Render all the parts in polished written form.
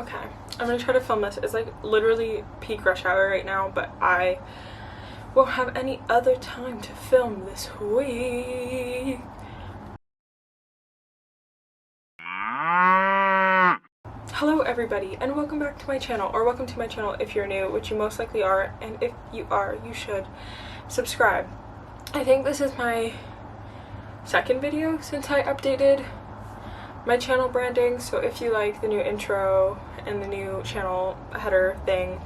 Okay, I'm gonna try to film this. It's like literally peak rush hour right now, but I won't have any other time to film this week. Hello everybody, and welcome back to my channel, or welcome to my channel if you're new, which you most likely are, and if you are, you should subscribe. I think this is my second video since I updated my channel branding, so if you like the new intro and the new channel header thing,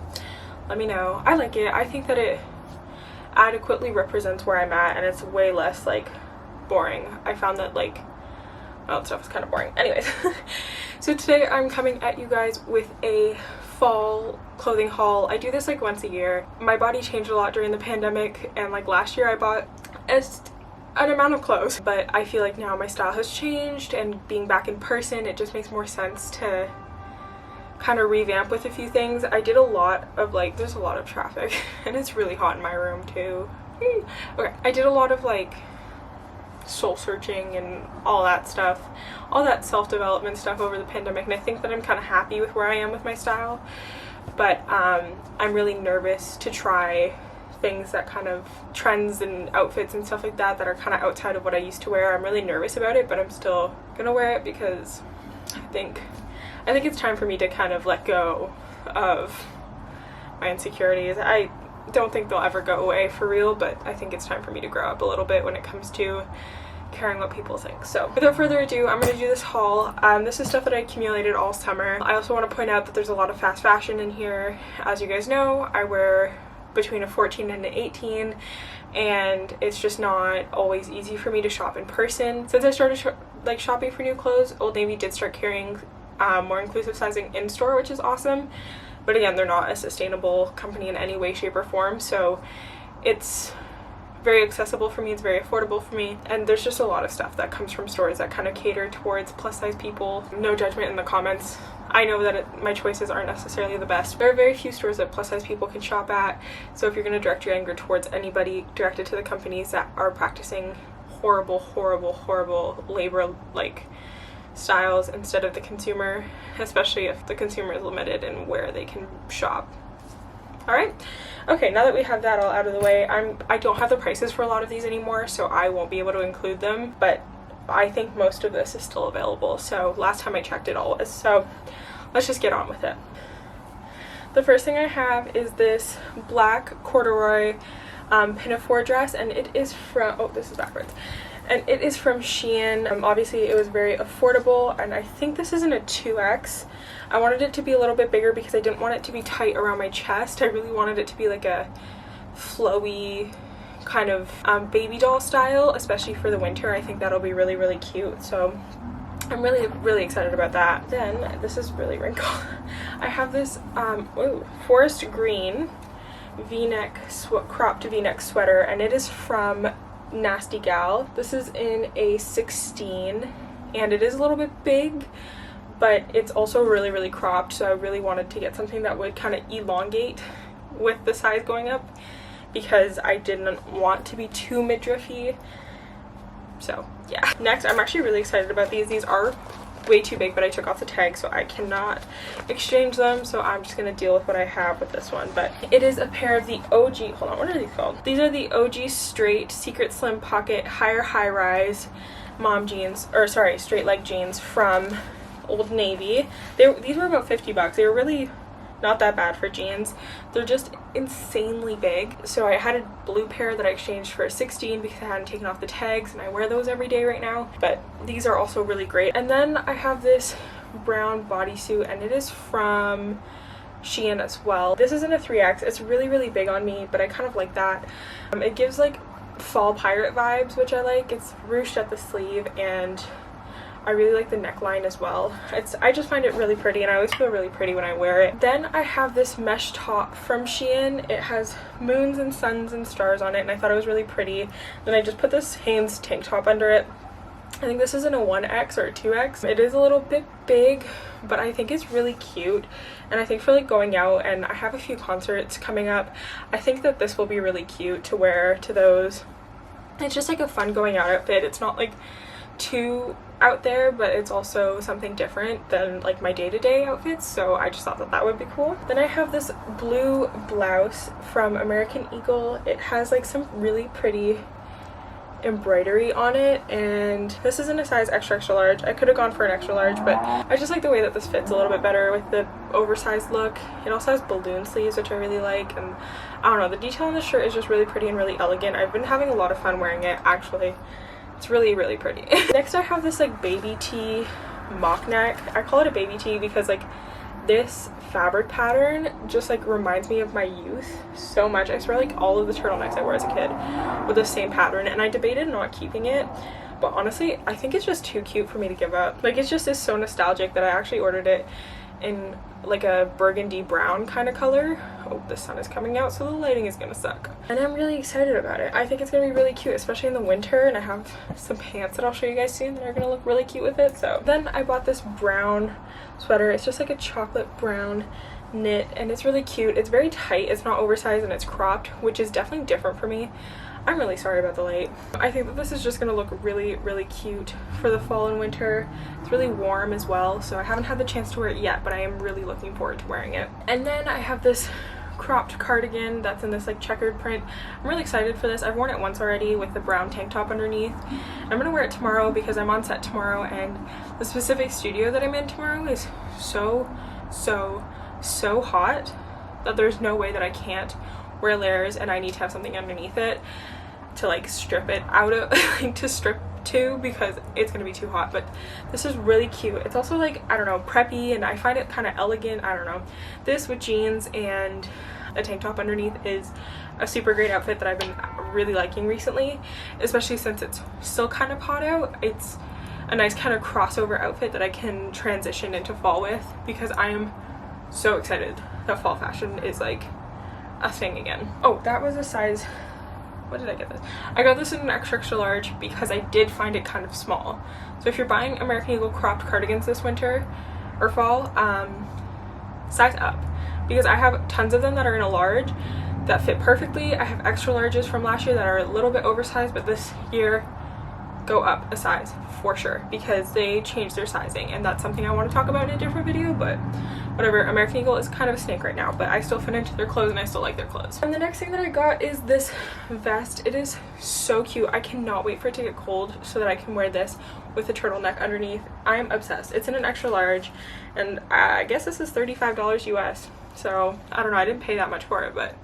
let me know. I like it. I think that it adequately represents where I'm at, and it's way less like boring. I found that like all that stuff is kind of boring. Anyways, so today I'm coming at you guys with a fall clothing haul. I do this like once a year. My body changed a lot during the pandemic, and like last year I bought an amount of clothes, but I feel like now my style has changed, and being back in person, it just makes more sense to kind of revamp with a few things. I did a lot of like, there's a lot of traffic and it's really hot in my room too. Okay, I did a lot of like soul searching and all that stuff, all that self-development stuff over the pandemic, and I think that I'm kind of happy with where I am with my style, but I'm really nervous to try things that kind of trends and outfits and stuff like that that are kind of outside of what I used to wear. I'm really nervous about it, but I'm still gonna wear it because I think it's time for me to kind of let go of my insecurities. I don't think they'll ever go away for real, but I think it's time for me to grow up a little bit when it comes to caring what people think. So without further ado, I'm going to do this haul. This is stuff that I accumulated all summer. I also want to point out that there's a lot of fast fashion in here. As you guys know, I wear between a 14 and an 18, and it's just not always easy for me to shop in person. Since I started shopping for new clothes, Old Navy did start carrying more inclusive sizing in store, which is awesome, but again, they're not a sustainable company in any way, shape, or form, so it's very accessible for me, it's very affordable for me, and there's just a lot of stuff that comes from stores that kind of cater towards plus size people. No judgment in the comments. I know that my choices aren't necessarily the best. There are very few stores that plus size people can shop at, so if you're going to direct your anger towards anybody, direct it to the companies that are practicing horrible labor like styles instead of the consumer, especially if the consumer is limited in where they can shop. Alright, okay, now that we have that all out of the way, I don't have the prices for a lot of these anymore, so I won't be able to include them, but I think most of this is still available. So last time I checked, it all was. So let's just get on with it. The first thing I have is this black corduroy pinafore dress, and it is from, oh, this is backwards, and it is from SHEIN. Obviously it was very affordable, and I think this is in a 2X. I wanted it to be a little bit bigger because I didn't want it to be tight around my chest. I really wanted it to be like a flowy kind of baby doll style, especially for the winter. I think that'll be really cute, so I'm really excited about that. Then this is really wrinkled. I have this forest green v-neck cropped v-neck sweater, and it is from Nasty Gal. This is in a 16, and it is a little bit big, but it's also really cropped, so I really wanted to get something that would kind of elongate with the size going up, because I didn't want to be too midriffy. So yeah. Next, I'm actually really excited about these. These are way too big, but I took off the tag, so I cannot exchange them, so I'm just gonna deal with what I have with this one. But it is a pair of the OG, hold on, what are these called? These are the OG straight secret slim pocket high rise mom jeans, or sorry, straight leg jeans from Old Navy. These were about 50 bucks. They were really not that bad for jeans. They're just insanely big. So I had a blue pair that I exchanged for a 16 because I hadn't taken off the tags, and I wear those every day right now. But these are also really great. And then I have this brown bodysuit, and it is from SHEIN as well. This isn't a 3X. It's really big on me, but I kind of like that. It gives like fall pirate vibes, which I like. It's ruched at the sleeve, and I really like the neckline as well. I just find it really pretty, and I always feel really pretty when I wear it. Then I have this mesh top from SHEIN. It has moons and suns and stars on it, and I thought it was really pretty. Then I just put this Hanes tank top under it. I think this is in a 1X or a 2X. It is a little bit big, but I think it's really cute, and I think for like going out, and I have a few concerts coming up, I think that this will be really cute to wear to those. It's just like a fun going out outfit. It's not like too out there, but it's also something different than like my day-to-day outfits, so I just thought that that would be cool. Then I have this blue blouse from American Eagle. It has like some really pretty embroidery on it, and this is in a size extra large. I could have gone for an extra large, but I just like the way that this fits a little bit better with the oversized look. It also has balloon sleeves, which I really like, and I don't know, the detail on the shirt is just really pretty and really elegant. I've been having a lot of fun wearing it, actually. It's really, really pretty. Next I have this like baby tee mock neck. I call it a baby tee because like this fabric pattern just like reminds me of my youth so much. I swear like all of the turtlenecks I wore as a kid with the same pattern, and I debated not keeping it, but honestly I think it's just too cute for me to give up. Like, it's just is so nostalgic that I actually ordered it in like a burgundy brown kind of color. Oh, the sun is coming out, so the lighting is gonna suck, and I'm really excited about it. I think it's gonna be really cute, especially in the winter, and I have some pants that I'll show you guys soon that are gonna look really cute with it. So then I bought this brown sweater. It's just like a chocolate brown knit, and it's really cute. It's very tight, it's not oversized, and it's cropped, which is definitely different for me. I'm really sorry about the light. I think that this is just gonna look really, really cute for the fall and winter. It's really warm as well, so I haven't had the chance to wear it yet, but I am really looking forward to wearing it. And then I have this cropped cardigan that's in this like checkered print. I'm really excited for this. I've worn it once already with the brown tank top underneath. I'm gonna wear it tomorrow because I'm on set tomorrow, and the specific studio that I'm in tomorrow is so hot that there's no way that I can't wear layers, and I need to have something underneath it to like strip it out of like to strip to, because it's gonna be too hot. But this is really cute. It's also like, I don't know, preppy, and I find it kind of elegant. I don't know, this with jeans and a tank top underneath is a super great outfit that I've been really liking recently, especially since it's still kind of hot out. It's a nice kind of crossover outfit that I can transition into fall with, because I am so excited that fall fashion is like a thing again. Oh, that was a size, what did I get this? I got this in an extra large because I did find it kind of small. So if you're buying American Eagle cropped cardigans this winter or fall, size up, because I have tons of them that are in a large that fit perfectly. I have extra larges from last year that are a little bit oversized, but this year go up a size for sure, because they changed their sizing, and that's something I want to talk about in a different video. But whatever, American Eagle is kind of a snake right now, but I still fit into their clothes and I still like their clothes. And the next thing that I got is this vest. It is so cute. I cannot wait for it to get cold so that I can wear this with a turtleneck underneath. I'm obsessed. It's in an extra large, and I guess this is $35 US, so I don't know, I didn't pay that much for it, but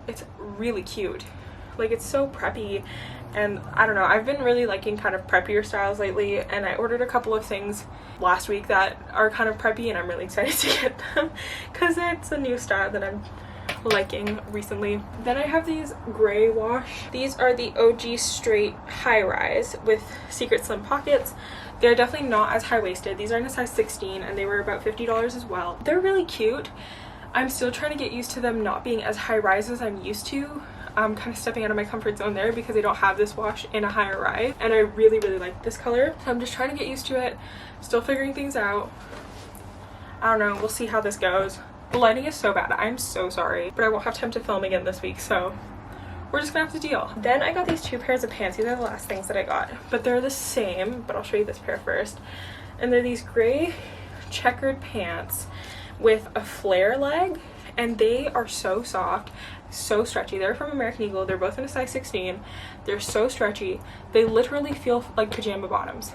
it's really cute. Like, it's so preppy, and I don't know, I've been really liking kind of preppier styles lately, and I ordered a couple of things last week that are kind of preppy, and I'm really excited to get them because it's a new style that I'm liking recently. Then I have these gray wash. These are the OG straight high rise with secret slim pockets. They're definitely not as high-waisted. These are in a size 16, and they were about $50 as well. They're really cute. I'm still trying to get used to them not being as high rise as I'm used to. I'm kind of stepping out of my comfort zone there because I don't have this wash in a higher rise, and I really like this color. So I'm just trying to get used to it, still figuring things out. I don't know, we'll see how this goes. The lighting is so bad, I'm so sorry, but I won't have time to film again this week, so we're just gonna have to deal. Then I got these two pairs of pants. These are the last things that I got, but they're the same, but I'll show you this pair first. And they're these gray checkered pants with a flare leg, and they are so soft, so stretchy. They're from American Eagle. They're both in a size 16. They're so stretchy. They literally feel like pajama bottoms.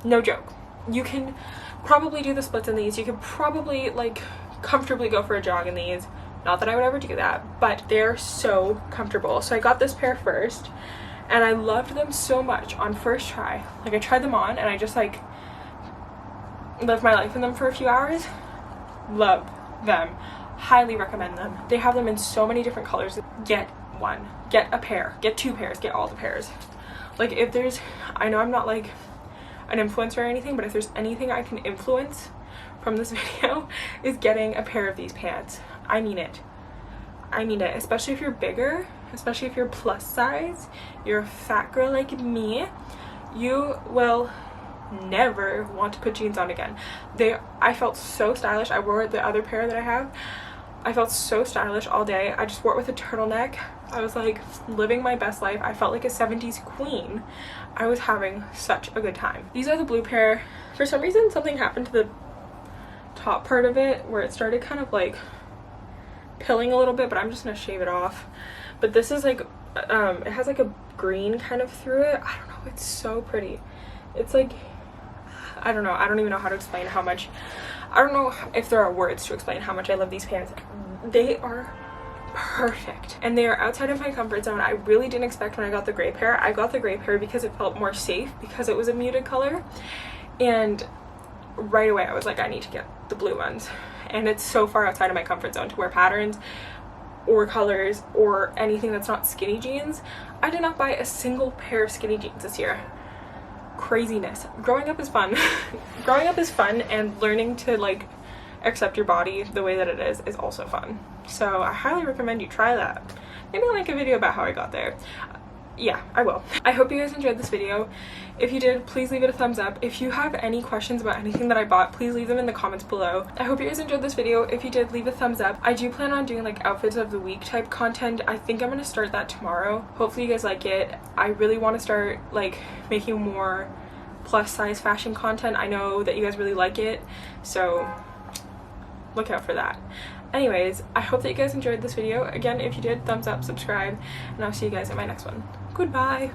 No joke. You can probably do the splits in these. You could probably like comfortably go for a jog in these. Not that I would ever do that, but they're so comfortable. So I got this pair first, and I loved them so much on first try. Like, I tried them on, and I just like lived my life in them for a few hours. Love them. Highly recommend them. They have them in so many different colors. Get one, get a pair, get two pairs, get all the pairs. Like, if there's, I know I'm not like an influencer or anything, but if there's anything I can influence from this video is getting a pair of these pants. I mean it. I mean it, especially if you're bigger, especially if you're plus size, you're a fat girl like me, you will never want to put jeans on again. I felt so stylish. I wore the other pair that I have. I felt so stylish all day. I just wore it with a turtleneck. I was like living my best life. I felt like a 70s queen. I was having such a good time. These are the blue pair. For some reason, something happened to the top part of it where it started kind of like pilling a little bit, but I'm just gonna shave it off. But this is like, it has like a green kind of through it. I don't know, it's so pretty. It's like, I don't know, I don't even know how to explain how much, I don't know if there are words to explain how much I love these pants. They are perfect and they are outside of my comfort zone. I really didn't expect when I got the gray pair. I got the gray pair because it felt more safe because it was a muted color, and right away I was like, I need to get the blue ones. And it's so far outside of my comfort zone to wear patterns or colors or anything that's not skinny jeans. I did not buy a single pair of skinny jeans this year. Craziness. Growing up is fun. Growing up is fun, and learning to like accept your body the way that it is also fun. So I highly recommend you try that. Maybe I'll make a video about how I got there. Yeah, I will. I hope you guys enjoyed this video. If you did, please leave it a thumbs up. If you have any questions about anything that I bought, please leave them in the comments below. I hope you guys enjoyed this video. If you did, leave a thumbs up. I do plan on doing like outfits of the week type content. I think I'm gonna start that tomorrow. Hopefully you guys like it. I really want to start like making more plus size fashion content. I know that you guys really like it, so look out for that. Anyways, I hope that you guys enjoyed this video. Again, if you did, thumbs up, subscribe, and I'll see you guys in my next one. Goodbye.